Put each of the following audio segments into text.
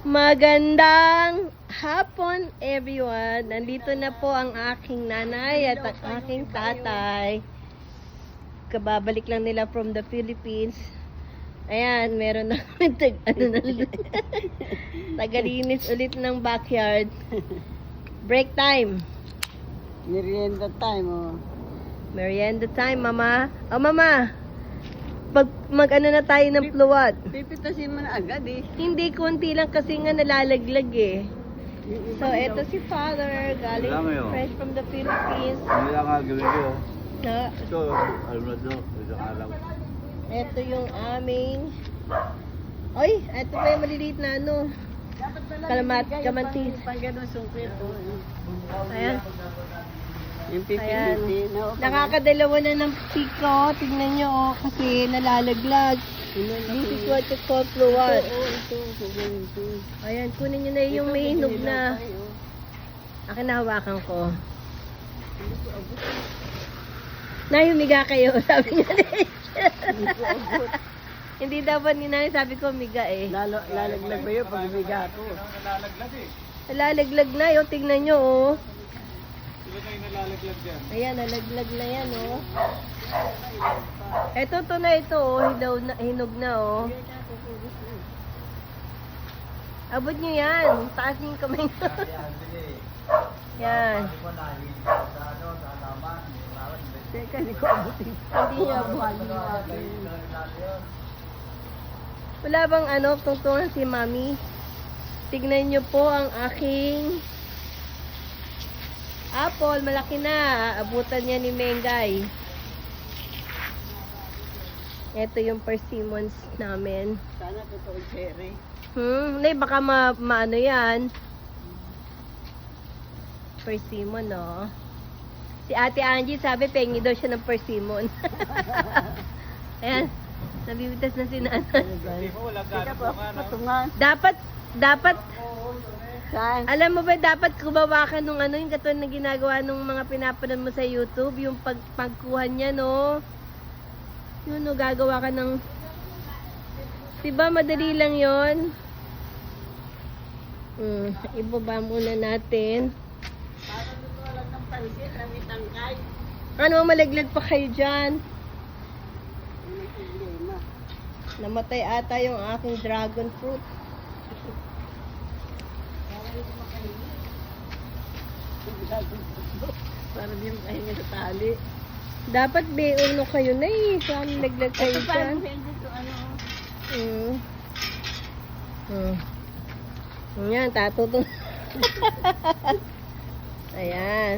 Magandang hapon, everyone. Nandito na po ang aking nanay at ang aking tatay. Kababalik lang nila from the Philippines. Ayan, meron na kami tagalinis ulit ng backyard. Break time. Merienda time, oh. Merienda time, mama. Oh, mama. Mag-ano na tayo ng pluwat. Pipitasin mo na agad, eh. Hindi, konti lang kasi nga nalalaglag eh. So, eto si Father, galing fresh from the Philippines. Hindi lang nga gawin ko. Na, Ito, alam na ito. Ito alam. eto yung aming... Ay, eto pa yung maliliit na ano. Kamatis. Pag gano'n sungkit, oh. Ayan. Yung Ayan. pipilitin, no? Nakakadalawa na ng piko. Tignan nyo, oh, kasi nalalaglag. This is what you call pluwat. Ito. Ayan, kunin nyo na yung may hinog na. Akin nahawakan ko. Humiga kayo, sabi niya din. Hindi dapat ni nanay, sabi ko miga eh. Lalaglag ba yun pag umiga ako? Nalalaglag na yun, tignan nyo oh. Sila kayo nalalaglag dyan. Ayan, nalaglag na yan oh. Eto to na ito oh, hinog na oh. Abot nyo yan, taas yung kamay nyo. Yan. Teka, hindi ko abutin. Hindi niya abutin. Wala bang ano, tungtungan si Mami? Tignan nyo po ang aking apple. Malaki na. Abutan niya ni Mengay. Ito yung persimmons namin. Sana totoo cherry. Hindi, baka maano yan. Persimmon, no? Si Ate Angie sabi, pengi daw siya ng persimmon. Ayan. Nabibitas na si nanay. Hindi mo wala Teka gano'n po, po nga, no? patungan. Dapat, Saan? alam mo ba, dapat kumawa ka nung ano, yung katulad na ginagawa nung mga pinapanood mo sa YouTube, yung pagkuha niya, no? Yun, no, gagawa ka ng... Diba, madali lang yon. Ibaba muna natin. Para dito lang ng pansit, kami tangkay. Ano, malaglag pa kayo dyan? May problema. Namatay ata yung aking dragon fruit. Para di mo kahinga sa tali. Dapat beono kayo na eh. Saan laglag kayo Ito pa, dyan? dito, ano? Ayan, tatutong. Ayan.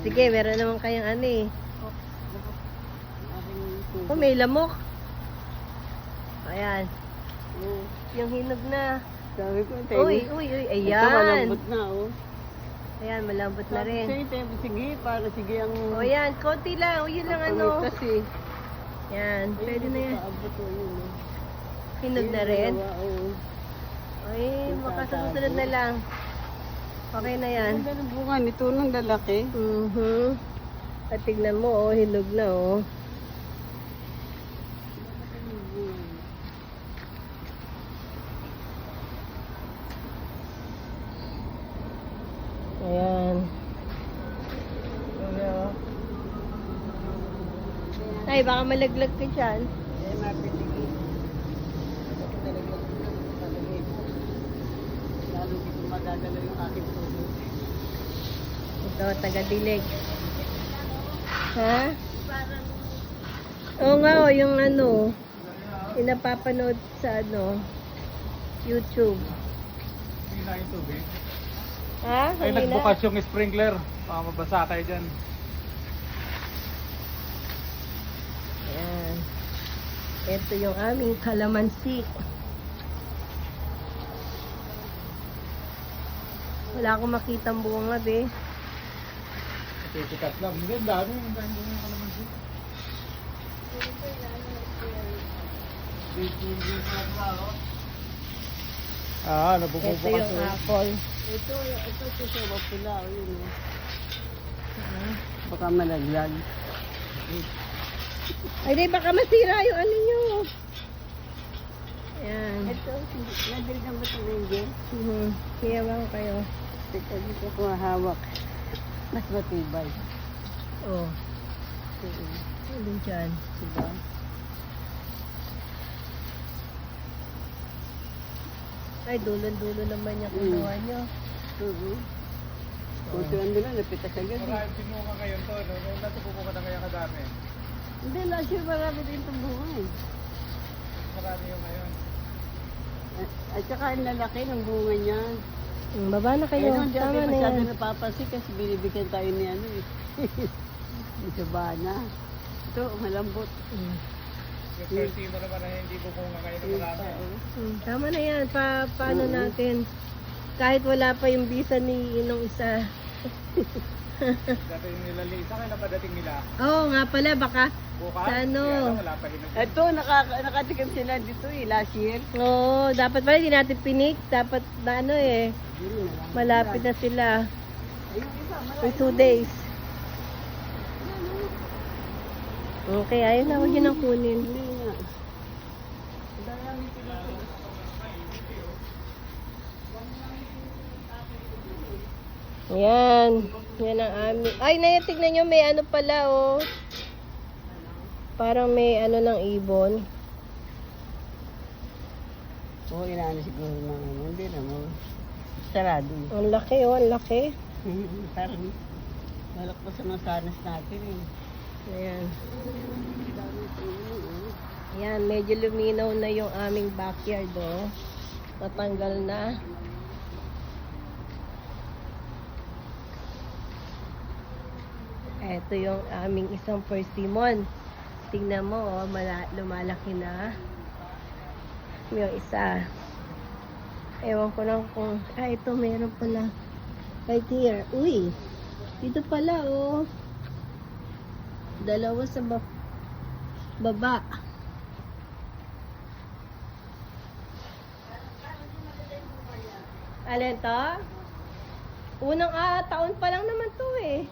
Sige, meron naman kayong ano eh. Aking Oh, may lamok. Ayan. Oh, Yung hinog na. sabi ko, Uy. Ito, Ayan. malambot na, oh. Ayan, malambot na rin. Sige, para sige ang... O yan, konti lang. O yun lang ano. Kasi, Yan, pwede na yan. paabot ko yun, oh. Hinog na rin. Oo. Ay, baka sa susunod na lang. Okay na yan. Ang ganda ng bunga nito ng lalaki. At tignan mo, oh, hinog na, oh. Ayan. Ay, baka malaglag ka dyan. Eh, mapitigil. Talaga talaga ito. Lalo dito magagalaw yung aking puso. Ito, taga-dilig. Ha? Oo nga, oh, yung ano, yung napapanood sa ano, YouTube. Hindi na yung tubig. Ha? Ay, Hangin na? nagbukas yung sprinkler. Baka mabasa kayo dyan. Ayan. Ito yung aming kalamansi. Wala akong makitang bunga, be. Titikas lang. Hindi, ang dami. Ang dami yung kalamansi. Ito nabubukas yung apple. Ito sa pula. Yun, oh. Baka malaglag. Ay, di, baka masira yung ano nyo. Ayan. Ito, nandirigan ba ito na yung Hiyawang kayo. Ito, dito ko hawak. Mas matibay. Oh. Ayun dyan. Diba? Ay, dulo-dulo naman yung kinuha nyo. Kung saan nila, napitas agad. Marami pinuha ngayon to. Noong natubuko ka na kaya kadami. Hindi, last year marami din itong bunga eh. Marami yung ngayon. At saka ang lalaki ng bunga niya. Baba na kayo. Ayun, hindi Tama ako na masyado yan. napapansin kasi binibigyan tayo ni ano eh. Ni Sabana. Ito, malambot. Yung first mo naman na hindi bumunga ngayon na marami. Tama na yan. Paano natin? Kahit wala pa yung visa ni Inong isa. Dati yung nila Lisa, kailan pa dating nila? Oo nga pala, baka Bukas? sa ano. Kaya wala pa rin. Ito, nakatikim sila dito eh, last year. Oo, dapat pala hindi natin pinik. Dapat na ano eh. Malapit na sila. Ayun isa, For 2 days. Okay, ayun na. Huwag yun ang kunin. Hindi nga. Dami sila to. Ayan. Yan ang amin. Ay, tignan nyo. May ano pala, oh. Parang may ano ng ibon. Oo, inaano siguro ng ano. Hindi naman. Sarado eh. Ang laki, oh. Ang laki. Parang malak pa sa mga sanas natin eh. Ayan. Dami puno eh. Ayan, medyo luminaw na yung aming backyard, oh. Natanggal na. Ito yung aming isang persimmon. Tingnan mo, oh, lumalaki na. Yung isa. Ewan ko lang kung... ito meron pala. Right here. Uy! Dito pala, oh. Dalawa sa baba. Alin to? Unang taon pa lang naman to eh.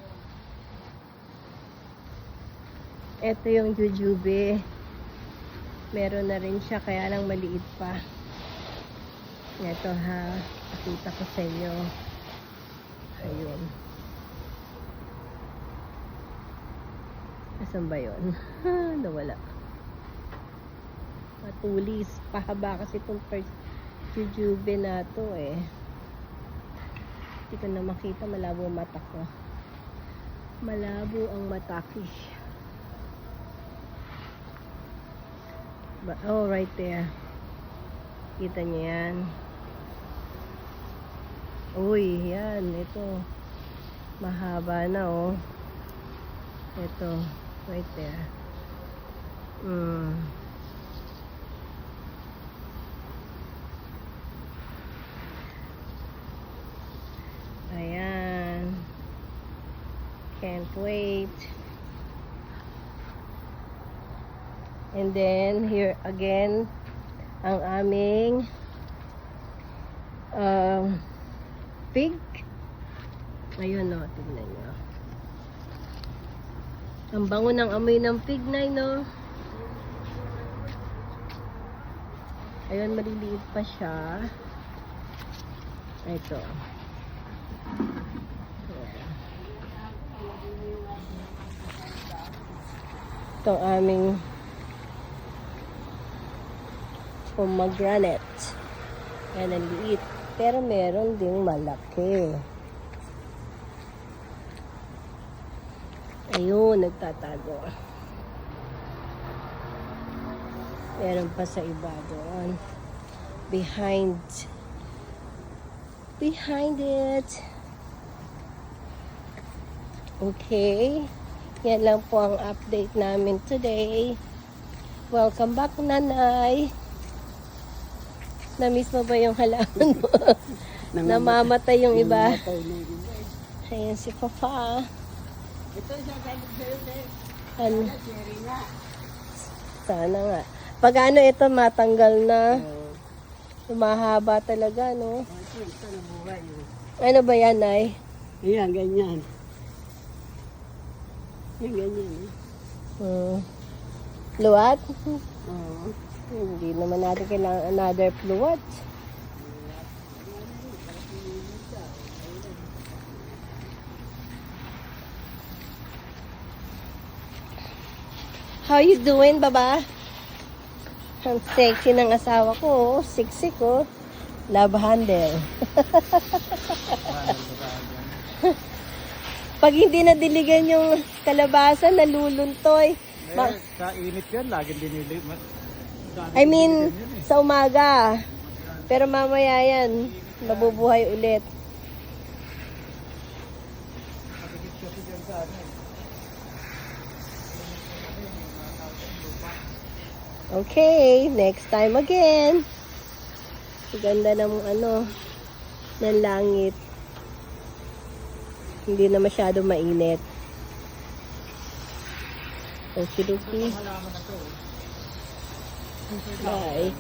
Ito yung jujube. Meron na rin siya, kaya lang maliit pa. Ito ha, pakita ko sa inyo. Ayun. Asan ba yun? Nawala. Matulis. Pahaba kasi itong first jujube na to eh. Hindi ko na makita. Malabo ang mata ko. Malabo ang mata ko. Oh, right there. Kita niyo yan. Uy, yan. Ito. Mahaba na, oh. Ito. Right there. Ayan. Can't wait. And then, here again, ang aming pig. Ayun, no, tignan nyo. Ang bango ng amoy ng pig na, no? Ayun, maliliit pa siya. Ito. Ayan. Itong aming pomegranate. Yan ang liit. Pero meron ding malaki. Ayun, nagtatago. Meron pa sa iba doon. Behind it. Okay. Yan lang po ang update namin today. Welcome back, Nanay. Na-miss mo ba yung halaman mo? Namamatay yung iba. Namatay na yung iba. Ayan si Papa. Ito siya sabi sa'yo, Dave. Ano? Cherry nga. Sana nga. Pag ano ito matanggal na, Oo. lumahaba talaga, no? Ito nabuhay. Ano ba yan, Nay? Ayan, ganyan. Yan, ganyan. Luwat? Oo. Hindi naman natin kailangan another fluid. How you doing, baba? Ang sexy ng asawa ko, oh. Siksik, oh. Love handle. Pag hindi nadiligan yung kalabasa, naluluntoy. Sa init yan, laging dinili. I mean, sa umaga. Pero mamaya yan, mabubuhay ulit. Okay, next time again. Ganda ng ng langit. Hindi na masyado mainit. Okay, okay. Bye.